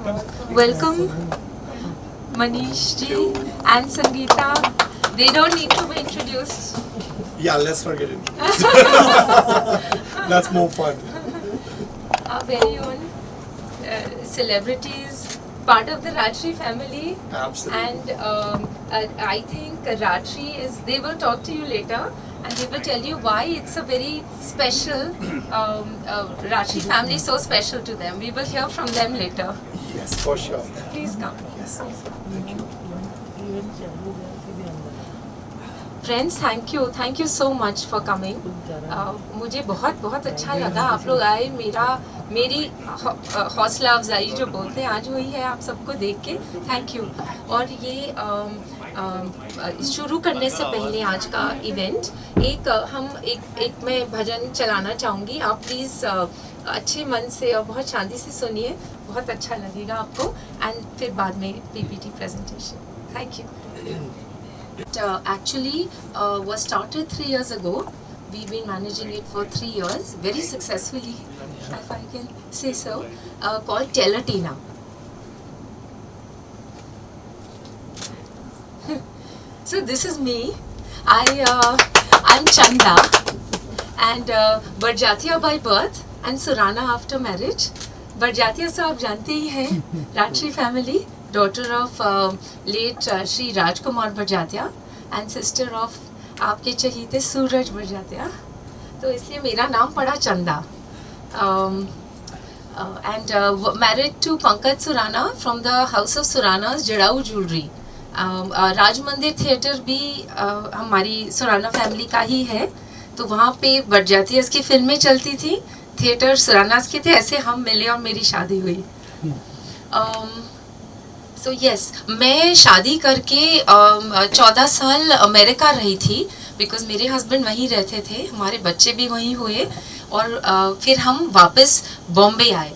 Welcome, Manish ji and Sangeeta. They don't need to be introduced. Yeah, let's forget it. That's more fun. Our very own celebrities, part of the Rajshri family. Absolutely. And I think Rajshri is, they will talk to you later and they will tell you why it's a very special, Rajshri family so special to them. We will hear from them later. Yes, for sure. Please come. Yes. Thank you. Friends thank you so much for coming. मुझे बहुत अच्छा लगा आप लोग आए. मेरी हौसला अफजाई जो बोलते हैं आज हुई है आप सबको देख के. Thank you. और ये शुरू करने से पहले आज का इवेंट एक मैं भजन चलाना चाहूँगी. आप प्लीज़ अच्छे मन से और बहुत शांति से सुनिए. बहुत अच्छा लगेगा आपको. एंड फिर बाद में PPT presentation. Thank you. It actually was started 3 years ago. We've been managing it for 3 years, very successfully, if I can say so, called Telatina. So this is me. I'm Chanda and Barjatia by birth and Surana after marriage. Barjatia so आप जानते ही हैं. Rajshri family. Daughter of late Shri Rajkumar Barjatia and sister of आपके चहीते सूरज बरजात्या. तो इसलिए मेरा नाम पड़ा चंदा. And married to Pankaj Surana from the House of Suranas Jadau Jewelry. राज मंदिर थिएटर भी हमारी सुराना फैमिली का ही है. तो वहाँ पे बरजातियास की फिल्में चलती थी. थिएटर सुरानास के थे. ऐसे हम मिले और मेरी शादी हुई. So yes, मैं शादी करके 14 साल अमेरिका रही थी. बिकॉज मेरे हस्बैंड वहीं रहते थे. हमारे बच्चे भी वहीं हुए. और फिर हम वापस बॉम्बे आए.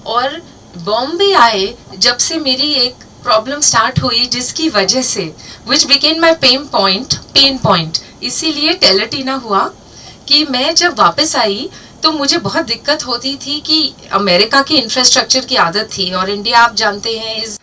और बॉम्बे आए जब से मेरी एक प्रॉब्लम स्टार्ट हुई जिसकी वजह से विच बिकेन माई पेन पॉइंट. इसीलिए टेलेटिना हुआ कि मैं जब वापस आई तो मुझे बहुत दिक्कत होती थी कि अमेरिका की इंफ्रास्ट्रक्चर की आदत थी. और इंडिया आप जानते हैं इज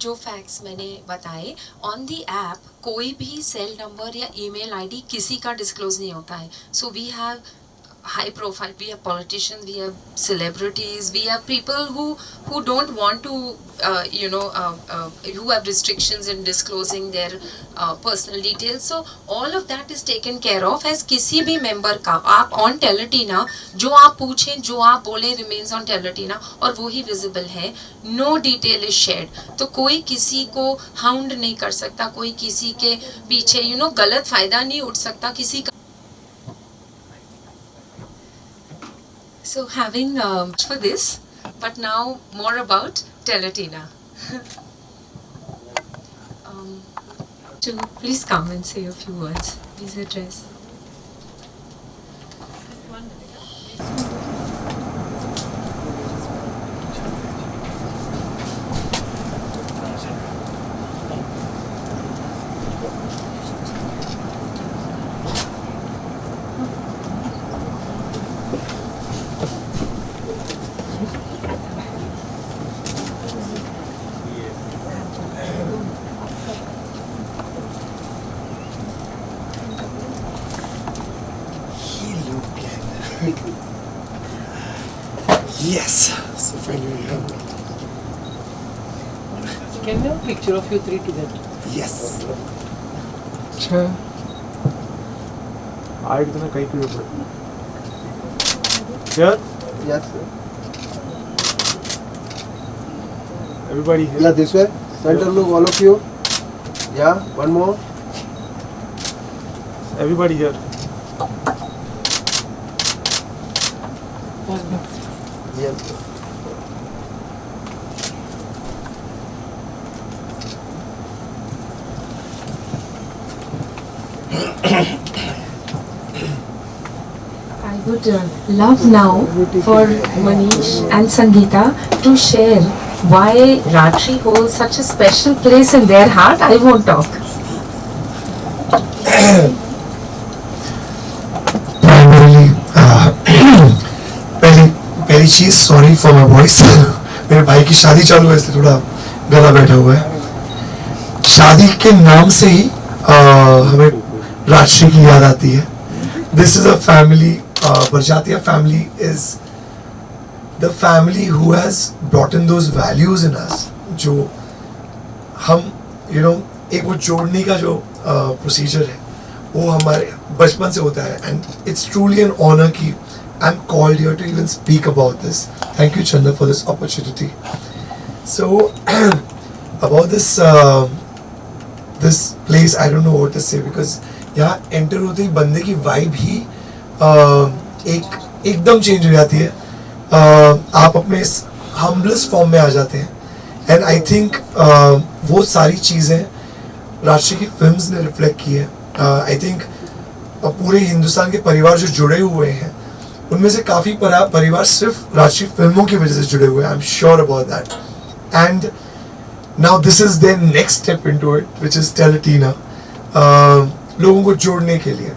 जो फैक्ट्स मैंने बताए ऑन दी ऐप कोई भी सेल नंबर या ईमेल आईडी किसी का डिस्क्लोज नहीं होता है. So we have high profile, we have politicians, we have celebrities, we have people who don't want to who have restrictions in disclosing their personal details. So all of that is taken care of as किसी भी member का. आप on Telatina जो आप पूछें जो आप बोले remains on Telatina और वो ही visible है. No detail is shared. तो कोई किसी को hound नहीं कर सकता. कोई किसी के पीछे गलत फायदा नहीं उठ सकता किसी का. So having for this, but now more about Telatina. To please come and say a few words. Please address. Yes. So finally, can we have a picture of you three together? yes. अच्छा आगे तो मैं कहीं पे ऊपर Here? Yes, sir. Everybody here? Yeah, this way. Center look, all of you. Yeah, one more. Everybody here. Yeah. I would love now for Manish and Sangeeta to share why Rajshri holds such a special place in their heart. I won't talk. Primarily, पहली चीज sorry for my voice मेरे भाई की शादी चालू है इसलिए थोड़ा गला बैठा हुआ है शादी के नाम से ही हमें राजश्री की याद आती है this is a family Barjatya family is the family who has brought in those values in us जो हम एक वो जोड़ने का जो प्रोसीजर है वो हमारे बचपन से होता है and it's truly an honour की I'm called here to even speak about this. Thank you, Chanda, for this opportunity. So, about this place, I don't know what to say because यहाँ enter होते ही बंदे की vibe ही एकदम change हो जाती है. आप अपने इस humblest form में आ जाते हैं. And I think वो सारी चीज़ें राजश्री की films ने reflect की है. I think पूरे हिंदुस्तान के परिवार जो जुड़े हुए हैं उनमें से काफ़ी परिवार सिर्फ राजश्री फिल्मों की वजह से जुड़े हुए हैं I am sure about that and now this is there next step into it which is Teletina लोगों को जोड़ने के लिए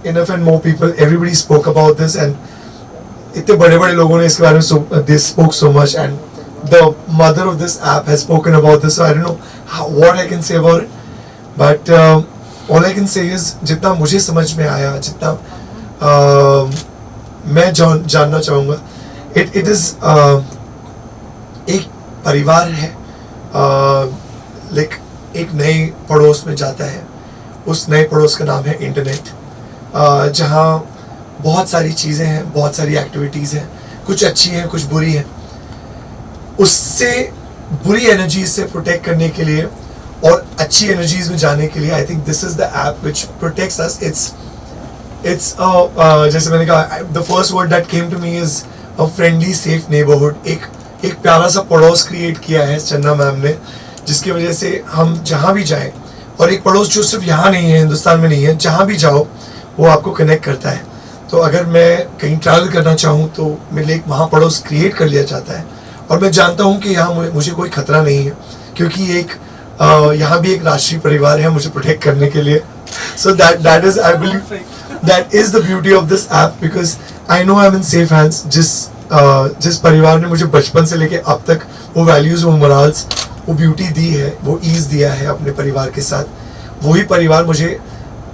enough and more people everybody spoke about this एंड इतने बड़े बड़े लोगों ने इसके बारे में they spoke so much and the mother of this app has spoken about this so I don't know what I can say about it but all I can say is जितना मुझे समझ में आया जितना मैं जानना चाहूँगा इट इज़ एक परिवार है लाइक एक नए पड़ोस में जाता है उस नए पड़ोस का नाम है इंटरनेट जहाँ बहुत सारी चीज़ें हैं बहुत सारी एक्टिविटीज़ हैं कुछ अच्छी हैं कुछ बुरी हैं उससे बुरी एनर्जीज से प्रोटेक्ट करने के लिए और अच्छी एनर्जीज में जाने के लिए आई think this is the app which protects us It's जैसे मैंने कहा the first word that came to me is a friendly safe neighborhood एक प्यारा सा पड़ोस क्रिएट किया है चन्ना मैम ने जिसकी वजह से हम जहाँ भी जाएं और एक पड़ोस जो सिर्फ यहाँ नहीं है हिंदुस्तान में नहीं है जहाँ भी जाओ वो आपको कनेक्ट करता है तो अगर मैं कहीं ट्रैवल करना चाहूँ तो मेरे लिए एक वहाँ पड़ोस क्रिएट कर लिया जाता है और मैं जानता हूँ कि यहाँ मुझे कोई खतरा नहीं है क्योंकि एक यहाँ भी एक राजश्री परिवार है मुझे प्रोटेक्ट करने के लिए so that is I believe that is the beauty of this app because I know I'm in safe hands जिस परिवार ने मुझे बचपन से लेके अब तक वो वैल्यूज वो मोरल्स वो ब्यूटी दी है वो ईज दिया है अपने परिवार के साथ वही परिवार मुझे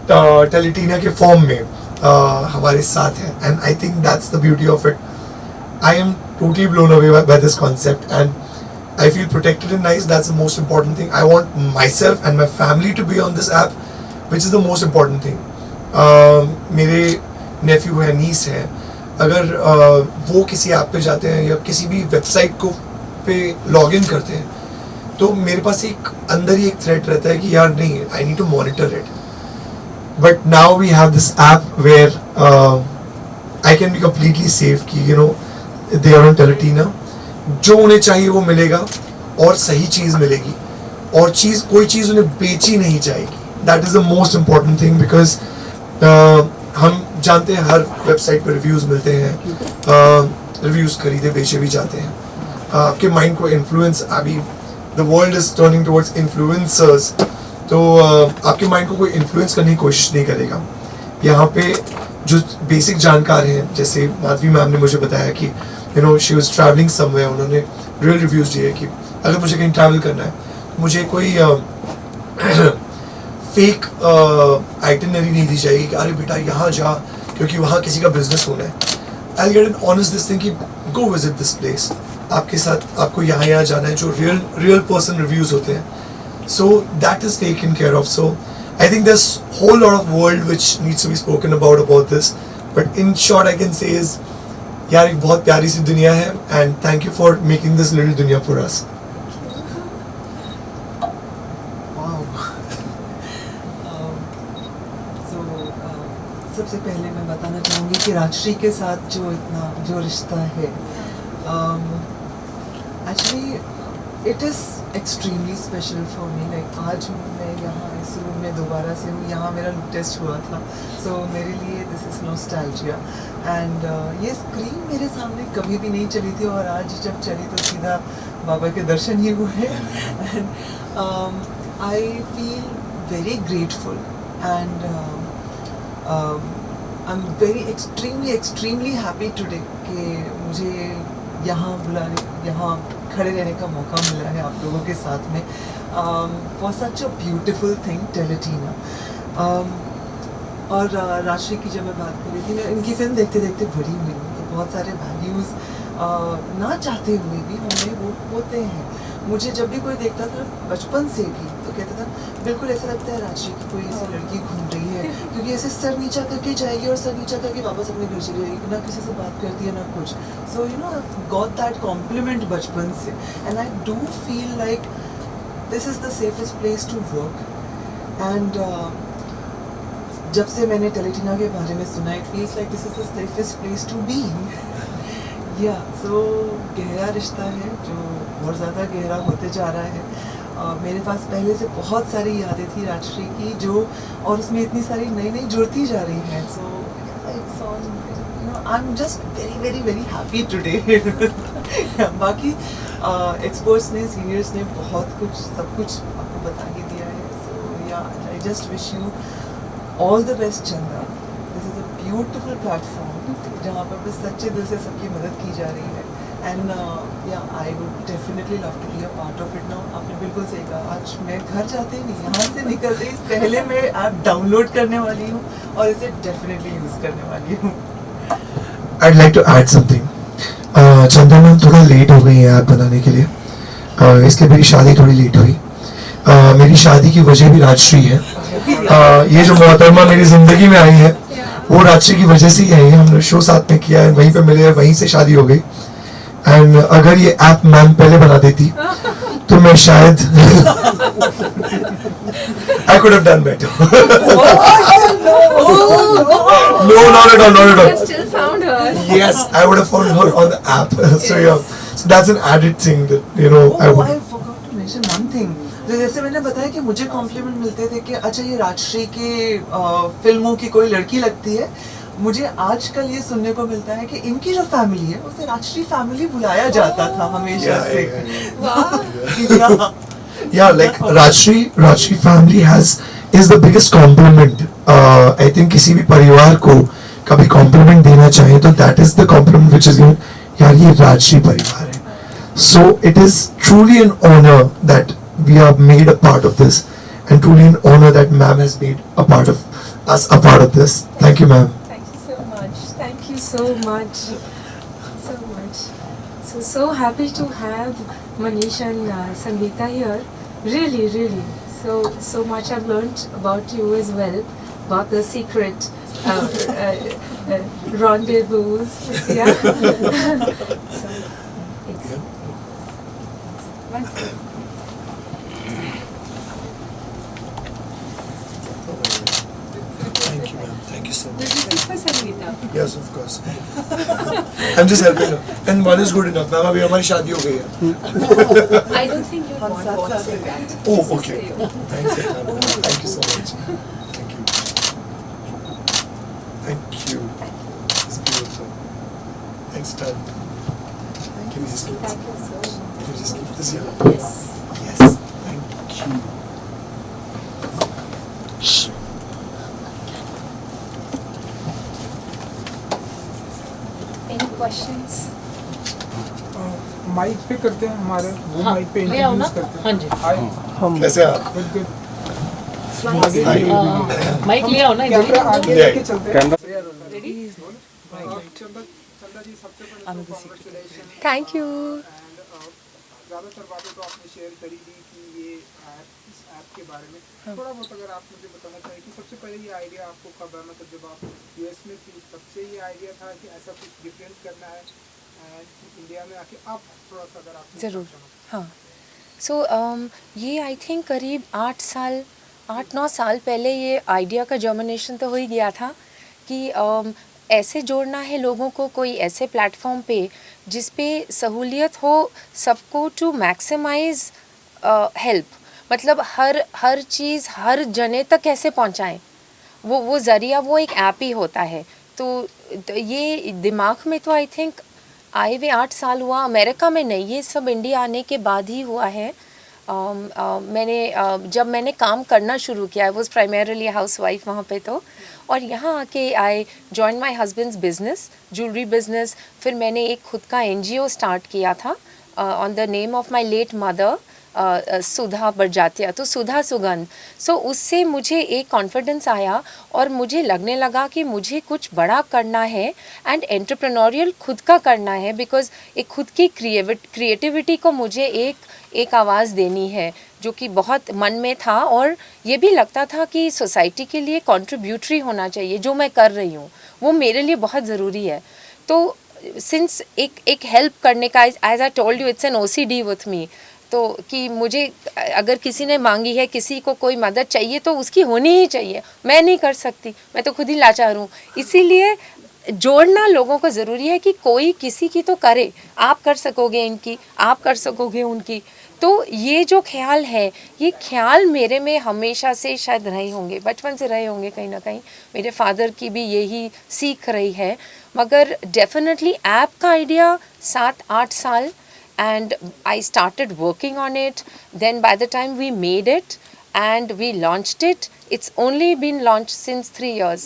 टेलेटीना के फॉर्म में हमारे साथ है and I think that's the beauty of it I am totally blown away by this concept and I feel protected and nice. That's the most important thing. I want myself and my family to be on this app, which is the most important thing. मेरे nephew है niece है अगर वो किसी app पे जाते हैं या किसी भी वेबसाइट को पे लॉग इन करते हैं तो मेरे पास एक अंदर ही एक थ्रेट रहता है कि यार नहीं I need to monitor it. But now we have this app where I can be completely safe कि they are on Teletina. जो उन्हें चाहिए वो मिलेगा और सही चीज़ मिलेगी और कोई चीज़ उन्हें बेची नहीं जाएगी that is the most important thing because हम जानते हैं हर वेबसाइट पर रिव्यूज़ मिलते हैं रिव्यूज़ खरीदे बेचे भी जाते हैं आपके माइंड को इन्फ्लुएंस अभी the world is turning towards influencers तो आपके माइंड को कोई इन्फ्लुएंस करने की कोशिश नहीं करेगा यहाँ पे जो बेसिक जानकार हैं जैसे माधवी मैम ने मुझे बताया कि शी वाज ट्रैवलिंग समवेयर उन्होंने रियल रिव्यूज़ दिए कि अगर मुझे कहीं ट्रैवल करना है तो मुझे कोई फेक आइटिनरी नहीं दी जाएगी कि अरे बेटा यहाँ जा क्योंकि वहाँ किसी का बिजनेस होना है I get an honest this thing कि गो विजिट दिस प्लेस आपके साथ आपको यहाँ जाना है जो रियल पर्सन रिव्यूज़ होते हैं so that is taken care of so I think this whole lot of world which needs to be spoken about this but in short I can say is यार एक बहुत प्यारी सी दुनिया है and thank you for making this little दुनिया for us So सबसे पहले मैं बताना चाहूँगी कि राजश्री के साथ जो रिश्ता है, actually it is extremely special for me. Like आज मैं यहाँ इस रूम में दोबारा से हूँ, यहाँ मेरा लुक टेस्ट हुआ था, सो मेरे लिए दिस इज़ नॉस्टैल्जिया। एंड ये स्क्रीन मेरे सामने कभी भी नहीं चली थी, और आज जब चली तो सीधा बाबा के दर्शन ही हुए। And I feel very grateful and I am very extremely happy today कि मुझे यहाँ खड़े रहने का मौका मिला है आप लोगों के साथ में, for such a beautiful thing Teletina. और राजश्री की जब मैं बात कर रही थी, मैं इनकी फिल्म देखते देखते बड़ी हुई हूँ, तो बहुत सारे वैल्यूज़ ना चाहते हुए भी हमें वो होते हैं। मुझे जब भी कोई देखता था बचपन से भी, तो कहता था बिल्कुल ऐसा लगता है राजश्री की कोई ऐसी लड़की घूम रही है, क्योंकि ऐसे सर नीचा करके जाएगी और सर नीचा करके वापस अपने घर चली जाएगी, ना किसी से बात करती है ना कुछ। So you know got that compliment बचपन से, and I do feel like this is the safest place to work. And जब से मैंने टेलेटीना के बारे में सुना, it feels like this is the safest place to be. या सो गहरा रिश्ता है जो बहुत ज़्यादा गहरा होते जा रहा है। मेरे पास पहले से बहुत सारी यादें थी राजश्री की, जो और उसमें इतनी सारी नई जुड़ती जा रही हैं। So I am just very happy today. बाकी एक्सपर्ट्स ने, सीनियर्स ने बहुत कुछ, सब कुछ आपको बता ही दिया है। So yeah I just wish you all the best Chanda. This is a beautiful platform जहाँ पर बस सच्चे दिल से सबकी मदद की जा रही है। And yeah I would definitely love to be a part of it now. आपने बिल्कुल सही कहा, आज मैं घर जाते ही नहीं, यहाँ से निकलते ही पहले मैं ऐप डाउनलोड करने वाली हूँ और इसे डेफिनेटली यूज़ करने वाली हूँ। I'd like to add something. चंदा मैम थोड़ा लेट हो गई है ऐप बनाने के लिए, इसलिए मेरी शादी थोड़ी लेट हुई। मेरी शादी की वजह भी राजश्री है। ये जो मोहतरमा मेरी जिंदगी में आई है वो राजश्री की वजह से ही आई है। हमने शो साथ में किया है, वहीं पे मिले, वहीं से शादी हो गई। एंड अगर ये ऐप मैम पहले बना देती तो मैं शायद I could have done better. No, not at all. Still found her. Yes, I would have found her on the app. So yeah, so that's an added thing that I would. I forgot to mention one thing. तो जैसे मैंने बताया कि मुझे complement मिलते थे कि अच्छा ये राजश्री की फिल्मों की कोई लड़की लगती है, मुझे आजकल ये सुनने को मिलता है कि इनकी जो फैमिली है उसे राजश्री फैमिली बुलाया जाता था हमेशा से। Yeah, like Rajshri family is the biggest compliment. I think किसी भी परिवार को कभी compliment देना चाहिए तो that is the compliment which is given. यार ये राजश्री परिवार है. So it is truly an honor that we are made a part of this, and truly an honor that ma'am has made a part of us a part of this. Thank you, ma'am. Thank you so much. Thank you so much. So much. So happy to have Manish and Sangeeta here. Really. So much I've learnt about you as well, about the secret rendezvous. Yeah. So it's once. Thank you, ma'am. Thank you so much. This is for Sangeeta. Yes, of course. I'm just helping her. And one is good enough. Ma'am, अभी हमारी शादी हो गई है. I don't think you want bots like that. Oh, This is okay. for you. Thanks, Ekta. Thank you so much. Thank you. Thank you. It's beautiful. Thanks, Tan. Can we just keep this? Thank you so much. Can we just keep this here? Yes. Yes. Thank you. Any questions? Mic पे करते हैं हमारे वो हाँ, mic पे मैं आऊँ ना? इंट्रोड्यूस करते हैं। हाँ जी। हाय कैसे आप? गुड गुड माइक ले आओ ना इधर कैमरा आगे ले लेके चलते हैं। रेडी चंदा सबसे पहले तो congratulations। Thank you. ज़्यादातर बातें तो आपने शेयर करी दी कि ये ऐप, इस ऐप के बारे में थोड़ा बहुत अगर आप मुझे बताना चाहें कि सबसे पहले ये आइडिया आपको कब आया, मतलब जब आप यूएस में थी तब से ये आइडिया था कि ऐसा कुछ डिफरेंट करना है, एंड इंडिया में आके आप थोड़ा सा अगर आप ज़रूर, हाँ। सो ये आई थिंक करीब 8-9 साल पहले ये आइडिया का जर्मिनेशन तो हो ही गया था कि ऐसे जोड़ना है लोगों को कोई ऐसे प्लेटफॉर्म पे जिस पे सहूलियत हो सबको टू मैक्सिमाइज हेल्प, मतलब हर चीज़ हर जने तक कैसे पहुंचाएं, वो ज़रिया वो एक ऐप ही होता है। तो ये दिमाग में तो आई थिंक आए हुए 8 साल हुआ, अमेरिका में नहीं, ये सब इंडिया आने के बाद ही हुआ है। जब मैंने काम करना शुरू किया, I was primarily housewife वहाँ पे, तो और यहाँ आके I join my husband's business, jewellery business. फिर मैंने एक खुद का NGO स्टार्ट किया था on the name of my late mother Sudha Barjatya, तो सुधा सुगंध। सो उससे मुझे एक कॉन्फिडेंस आया और मुझे लगने लगा कि मुझे कुछ बड़ा करना है एंड एंटरप्रेन्योरियल खुद का करना है, बिकॉज एक खुद की क्रिएटिविटी को मुझे एक आवाज़ देनी है, जो कि बहुत मन में था। और ये भी लगता था कि सोसाइटी के लिए कंट्रीब्यूटरी होना चाहिए, जो मैं कर रही हूँ वो मेरे लिए बहुत ज़रूरी है। तो सिंस एक हेल्प करने का, as I told you, it's an OCD with me, तो कि मुझे अगर किसी ने मांगी है, किसी को कोई मदद चाहिए तो उसकी होनी ही चाहिए, मैं नहीं कर सकती, मैं तो खुद ही लाचार हूँ। इसीलिए जोड़ना लोगों को ज़रूरी है कि कोई किसी की तो करे, आप कर सकोगे इनकी, आप कर सकोगे उनकी। तो ये जो ख्याल है, ये ख्याल मेरे में हमेशा से शायद रहे होंगे, बचपन से रहे होंगे कहीं ना कहीं, मेरे फादर की भी यही सीख रही है। मगर डेफिनेटली ऐप का आइडिया 7-8 साल, and I started working on it. Then by the time we made it and we launched it, it's only been launched since 3 years.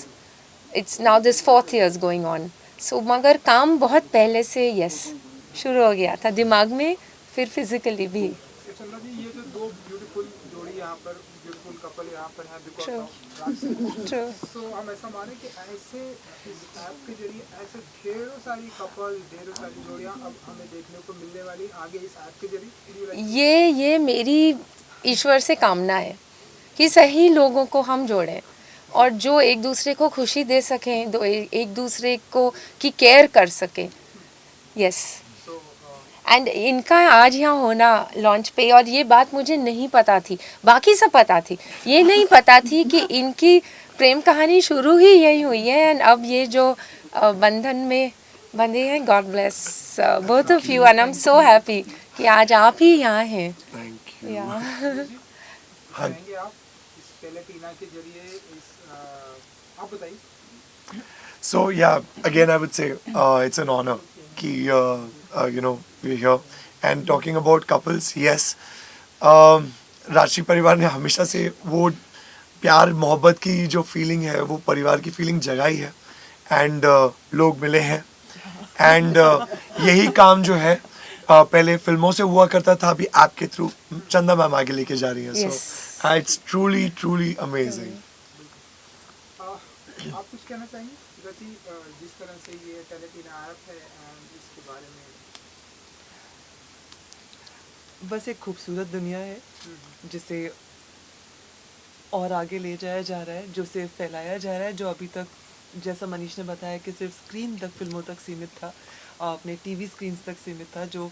It's now this 4th year is going on. So मगर काम बहुत पहले से शुरू हो गया था दिमाग में, फिर फिजिकली भी। चंदा जी, ये जो दो ब्यूटीफुल जोड़ी यहाँ पर, ब्यूटीफुल कपल यहाँ पर है बिकॉज़ ऑफ राजश्री, सो हम ऐसा माने कि ऐसे इस ऐप के जरिए ऐसे ढेरों सारी कपल, ढेरों सारी जोड़ियाँ अब हमें देखने को मिलने वाली आगे इस ऐप के जरिए। ये मेरी ईश्वर से कामना है कि सही लोगों को हम जोड़ें और जो एक दूसरे को खुशी दे सकें, एक दूसरे को की केयर कर सकें। यस, एंड इनका आज यहाँ होना लॉन्च पे, और ये बात मुझे नहीं पता थी, बाकी सब पता थी, ये नहीं पता थी कि इनकी प्रेम कहानी शुरू ही यही हुई है। एंड अब ये जो बंधन में बंधे हैं, God bless both of you, and I am so happy कि आज आप ही यहाँ हैं। Thank you. कहेंगे आप इस पहले टीना के जरिए इस आप बताइए। So yeah, again I would say it's an honor कि we're here and talking about couples. Yes, राशि परिवार ने हमेशा से वो प्यार मोहब्बत की जो फीलिंग है, वो परिवार की फीलिंग जगाई है एंड लोग मिले हैं एंड यही काम जो है पहले फिल्मों से हुआ करता था, अभी ऐप के थ्रू चंदा मैम आगे लेके जा रही है। So it's truly amazing. आप कुछ कहना चाहेंगे रति, जिस तरह से ये टेलीटीना ऐप है इसके बारे में? बस एक खूबसूरत दुनिया है जिसे और आगे ले जाया जा रहा है, जो से फैलाया जा रहा है, जो अभी तक जैसा मनीष ने बताया कि सिर्फ स्क्रीन तक, फिल्मों तक सीमित था, अपने टीवी स्क्रीन तक सीमित था, जो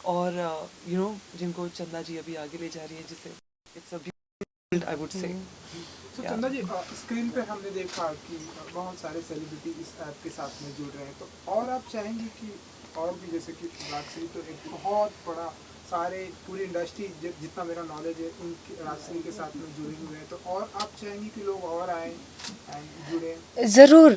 और जिनको चंदा जी अभी आगे ले जा रही है, जिसे it's a beautiful, I would say. तो चंदा जी, स्क्रीन पे हमने देखा कि बहुत सारे सेलिब्रिटी इस ऐप के साथ में जुड़ रहे हैं, तो और आप चाहेंगे कि और भी, जैसे कि राजश्री तो एक बहुत बड़ा, सारे पूरी इंडस्ट्री जितना मेरा नॉलेज है उनकी राजश्री के साथ में जुड़े हुए हैं, तो और आप चाहेंगे कि लोग और आए एंड जुड़े? ज़रूर।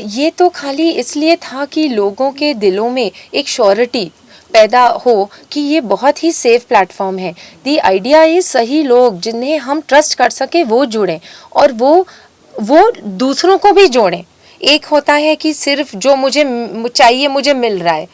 ये तो खाली इसलिए था कि लोगों के दिलों में एक श्योरिटी पैदा हो कि ये बहुत ही सेफ प्लेटफॉर्म है। दी आइडिया इज सही लोग जिन्हें हम ट्रस्ट कर सके वो जुड़ें, और वो दूसरों को भी जोड़ें। एक होता है कि सिर्फ जो मुझे चाहिए मुझे मिल रहा है,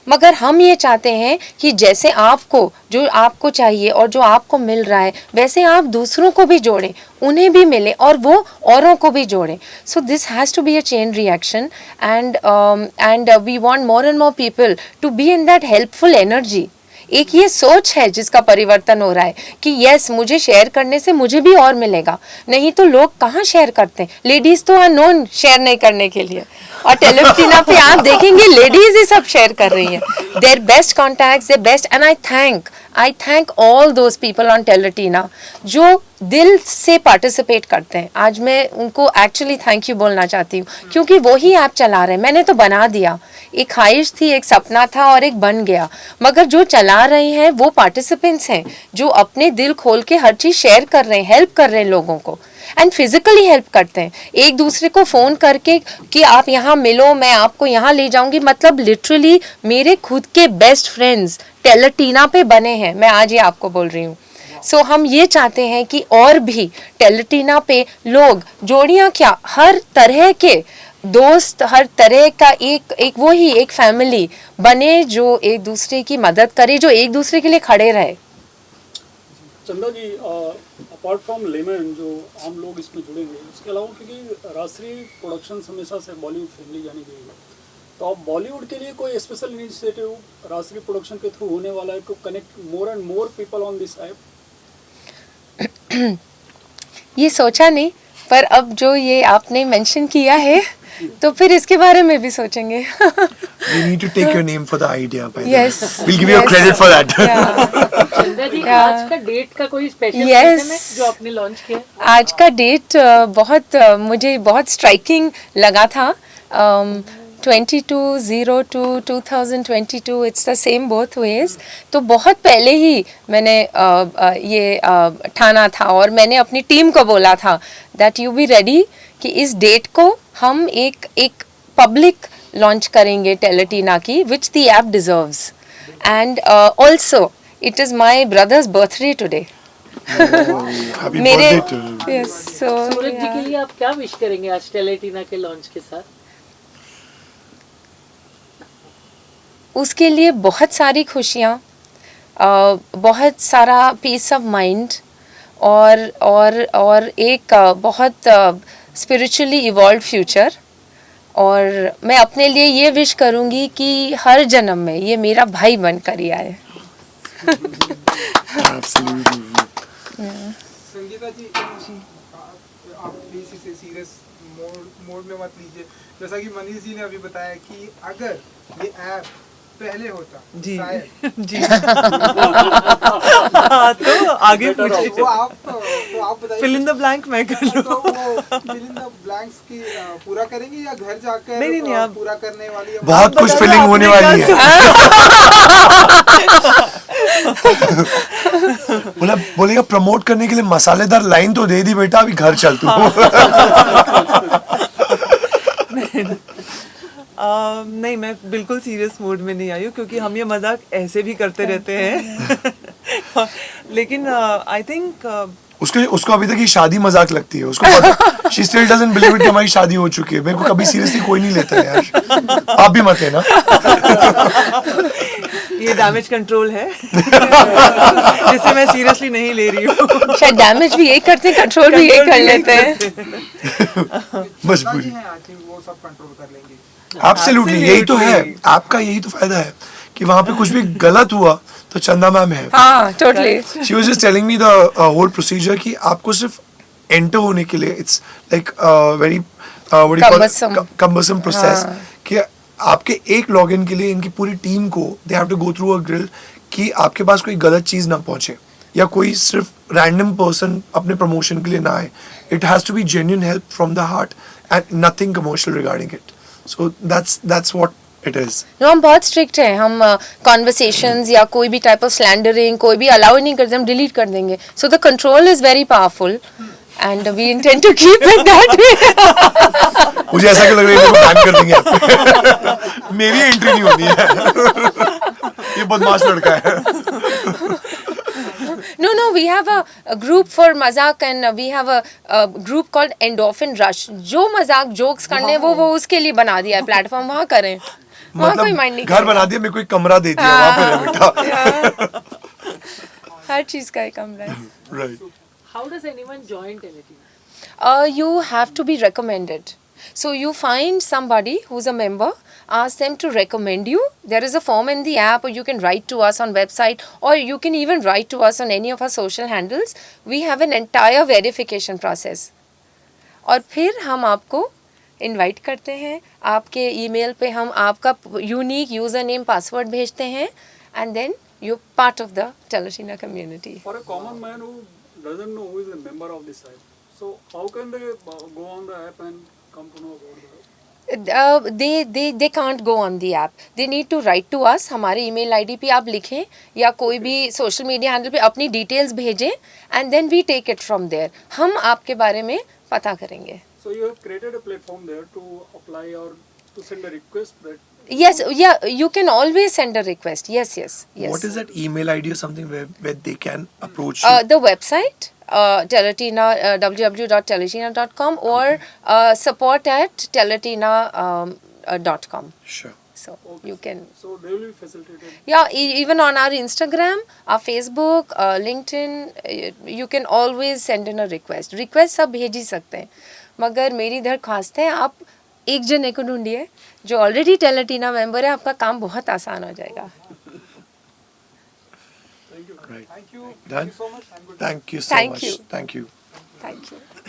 मगर हम ये चाहते हैं कि जैसे आपको जो आपको चाहिए और जो आपको मिल रहा है, वैसे आप दूसरों को भी जोड़ें, उन्हें भी मिले और वो औरों को भी जोड़ें। So this has to be a chain reaction and we want more and more people to be in that helpful energy. एक ये सोच है जिसका परिवर्तन हो रहा है कि यस, मुझे शेयर करने से मुझे भी और मिलेगा, नहीं तो लोग कहाँ शेयर करते हैं। लेडीज़ तो आर नोन शेयर नहीं करने के लिए, और टेलेटीना पे आप देखेंगे लेडीज ही सब शेयर कर रही हैं there best contacts, there best, and I thank all those people on Teletina जो दिल से पार्टिसिपेट करते हैं. आज मैं उनको एक्चुअली थैंक यू बोलना चाहती हूँ क्योंकि वही ऐप चला रहे हैं. मैंने तो बना दिया, एक ख्वाहिश थी, एक सपना था और एक बन गया, मगर जो चला रहे हैं वो पार्टिसिपेंट्स हैं जो अपने दिल खोल के हर चीज़ शेयर कर रहे हैं, हेल्प कर रहे हैं लोगों को, एंड फिजिकली हेल्प करते हैं. एक दूसरे को फ़ोन करके कि आप यहाँ मिलो, मैं आपको यहाँ ले जाऊँगी, मतलब लिटरली मेरे खुद के बेस्ट फ्रेंड्स टेलेटीना पे बने हैं. मैं आज ही आपको बोल रही हूँ. सो हम ये चाहते हैं कि और भी टेलेटीना पे लोग, जोड़ियाँ क्या, हर तरह के दोस्त, हर तरह का एक वही एक फैमिली बने जो एक दूसरे की मदद करे, जो एक दूसरे के लिए खड़े रहे. चंदा जी, अपार्ट फ्रॉम लेमन जो आम लोग इसमें जुड़ेंगे, इसके अलावा क्योंकि राजश्री प्रोडक्शन हमेशा से बॉलीवुड फैमिली जानी गई है, तो अब बॉलीवुड के लिए कोई स्पेशल इनिशिएटिव राजश्री प्रोडक्शन के थ्रू होने वाला है to connect more and more people on this app? ये सोचा नहीं, पर अब जो ये आपने मेंशन किया है तो फिर इसके बारे में भी सोचेंगे. We need to take your name for the idea. By the Yes. way. We'll give you a credit for that. चंदा जी, आज का डेट का कोई स्पेशल Yes. है जो आपने लॉन्च किया? आज का डेट मुझे बहुत स्ट्राइकिंग लगा था. 22/02/2022, it's the same both ways. तो बहुत पहले ही मैंने ये ठाना था और मैंने अपनी टीम को बोला था दैट यू बी रेडी कि इस डेट को हम एक पब्लिक लॉन्च करेंगे टेलेटीना की, which the app deserves. And also it is my brothers birthday today. Happy मेरे birthday to yes, so, सूरज जी के yeah. लिए आप क्या विश करेंगे आज टेलेटीना के लॉन्च के साथ? उसके लिए बहुत सारी खुशियाँ, बहुत सारा पीस ऑफ माइंड और एक बहुत स्पिरिचुअली इवॉल्व फ्यूचर. और मैं अपने लिए ये विश करूँगी कि हर जन्म में ये मेरा भाई बनकर ही आए. Absolutely. संगीता जी, आप प्लीज इसे सीरियस मोड में मत लीजिए. जैसा कि मनीष जी ने अभी बताया कि अगर ये ऐप पहले होता जी शायद जी तो आगे पूछिए. तो आप बताइए. फिल इन द ब्लैंक मैं कर लूं. तो वो फिल इन द ब्लैंक्स की पूरा करेंगे या घर जाकर नहीं, आप पूरा करने वाली है? बहुत कुछ फिलिंग होने वाली है. बोलेगा प्रमोट करने के लिए मसालेदार लाइन तो दे दी बेटा, अभी घर चल तू. नहीं, मैं बिल्कुल सीरियस मूड में नहीं आई हूँ क्योंकि हम ये मजाक ऐसे भी करते रहते हैं. लेकिन आई थिंक उसको अभी तक ये शादी मजाक लगती है. उसको she still doesn't believe it कि हमारी शादी हो चुकी है. मेरे को कभी सीरियसली कोई नहीं लेता है यार. आप भी मत है ना. ये डैमेज कंट्रोल है जिसे मैं सीरियसली नहीं ले रही हूँ. शायद डैमेज भी यही करते हैं, कंट्रोल भी यही कर लेते हैं. मजबूरी. आई थिंक वो सब कंट्रोल कर लेंगे. एब्सोल्युटली, यही तो है. आपका यही तो फायदा है कि वहाँ पे कुछ भी गलत हुआ तो चंदा मैम है. हाँ, totally. She was just telling me the whole procedure कि आपको सिर्फ एंटर होने के लिए it's like very cumbersome process कि आपके एक लॉगिन के लिए इनकी पूरी टीम को they have to go through a grill कि आपके पास कोई गलत चीज़ ना पहुंचे या कोई सिर्फ रैंडम पर्सन अपने प्रमोशन के लिए ना आए. It has to be genuine help from the heart and nothing commercial regarding it. So that's what it is. No, हम बहुत स्ट्रिक्ट हैं. हम कॉन्वर्सेशंस या कोई भी टाइप ऑफ स्लैंडरिंग कोई भी अलाउ नहीं करते, हम डिलीट कर देंगे. So the control is very powerful and we intend to keep it that way. मुझे ऐसा क्यों लग रहा है कि बैन कर देंगे. मेरी एंट्री नहीं होनी है. ये बदमाश लड़का है. No, we have a group for मजाक and we have a group called Endorphin Rush. जो मजाक जोक्स करने वो उसके लिए बना दिया है प्लेटफॉर्म. वहाँ करें, वहाँ कोई माइंड नहीं घर बना दिया, मेरे को एक कमरा दे दिया, वहाँ पे रह बेटा. हर चीज का एक कमरा है. Right. How does anyone join Teletina? You have to be recommended. So you find somebody who's a member, ask them to recommend you. There is a form in the app, or you can write to us on website, or you can even write to us on any of our social handles. We have an entire verification process. और फिर हम आपको invite करते हैं, आपके email पे हम आपका यूनिक यूज़र नेम पासवर्ड भेजते हैं, and then you part of the Teletina community. For a common man who doesn't know who is a member of this site, so how can they go on the app and come to know about the they can't go on the app. They need to write to us. हमारे email ID पे आप लिखें या कोई भी social media handle पे अपनी details भेजें, and then we take it from there. हम आपके बारे में पता करेंगे. So you have created a platform there to apply or to send a request that. Yes, yeah, you can always send a request. Yes. What is that email ID or something where they can approach you? The website, Teletina, www.teletina.com or support@teletina.com. Sure. So Okay, you can. So they will be facilitated. Yeah, even on our Instagram, our Facebook, LinkedIn, you can always send in a request. Request सब भेज ही सकते हैं, मगर मेरी दरख्वास्त है आप एक जने को ढूंढिए जो ऑलरेडी टेलेटीना मेंबर है, आपका काम बहुत आसान हो जाएगा. Right. Thank you. Done? Thank you so much. And good Thank you so Thank much. you. Thank you. Thank you. I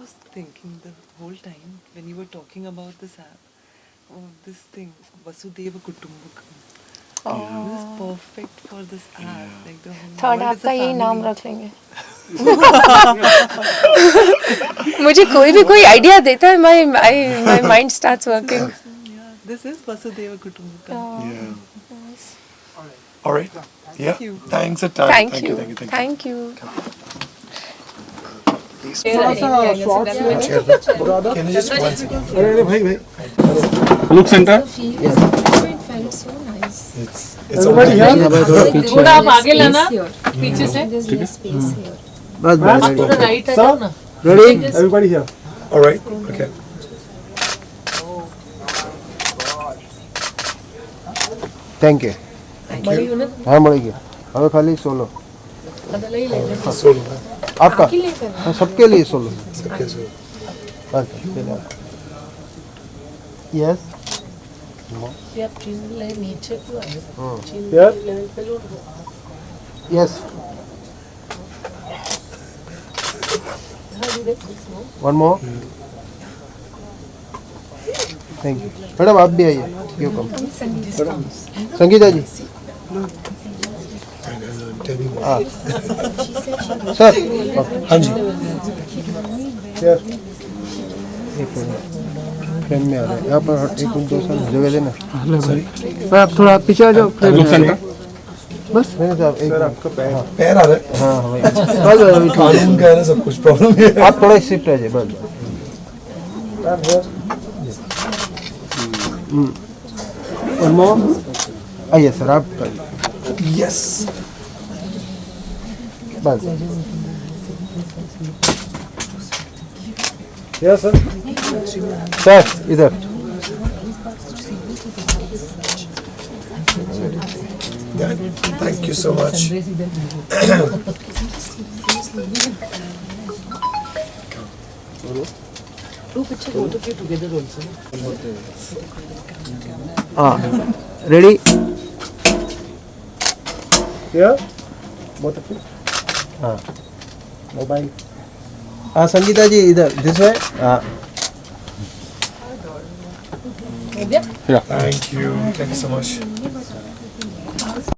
was thinking the whole time when you were talking about this app, this thing, Vasudeva Kutumbakam. This is perfect for this app. Like the whole third world is app a का यही नाम family. रख लेंगे. मुझे कोई भी कोई idea देता है, my mind starts working. Yeah, this is Vasudeva Kutumbakam. Yeah. All right. Yeah. you. Thanks a ton. Thank you. Thank you. Please. Can you just one second? Look center. So nice. It's all right. थोड़ा आप आगे लाना पीछे से. बस आप थोड़ा right आ जाओ ना. Ready everybody here All right. Okay. Thank you बड़ी हो ना. हाँ बढ़ेगी हमें खाली सोलो बदल ही ले. Solo. आपका हाँ सबके लिए सोलो सबके solo. यस ये आप चीज ले नीचे को आए. चीज Here. लेवल पे load. Yes one more thank you madam आप भी आइए you come Sangeeta ji Tell me more. हाँ सर हाँ जी. फ्रेम में आ रहा है यहाँ पर एक दो सर जगह देना आप थोड़ा पीछे आ जाओ. बस नहीं साहब एक आपका पैर आ रहा है. हाँ हाँ भाई कानून का है ना, सब कुछ प्रॉब्लम है. आप थोड़ा शिफ्ट रह जाइए बस वन मोर आइए सर आप Yes. बस यस सर सर इधर Thank you so much. हाँ ready here both of you हाँ मोबाइल हाँ संगीता जी इधर दिस वे हाँ Thank you. Thank you so much.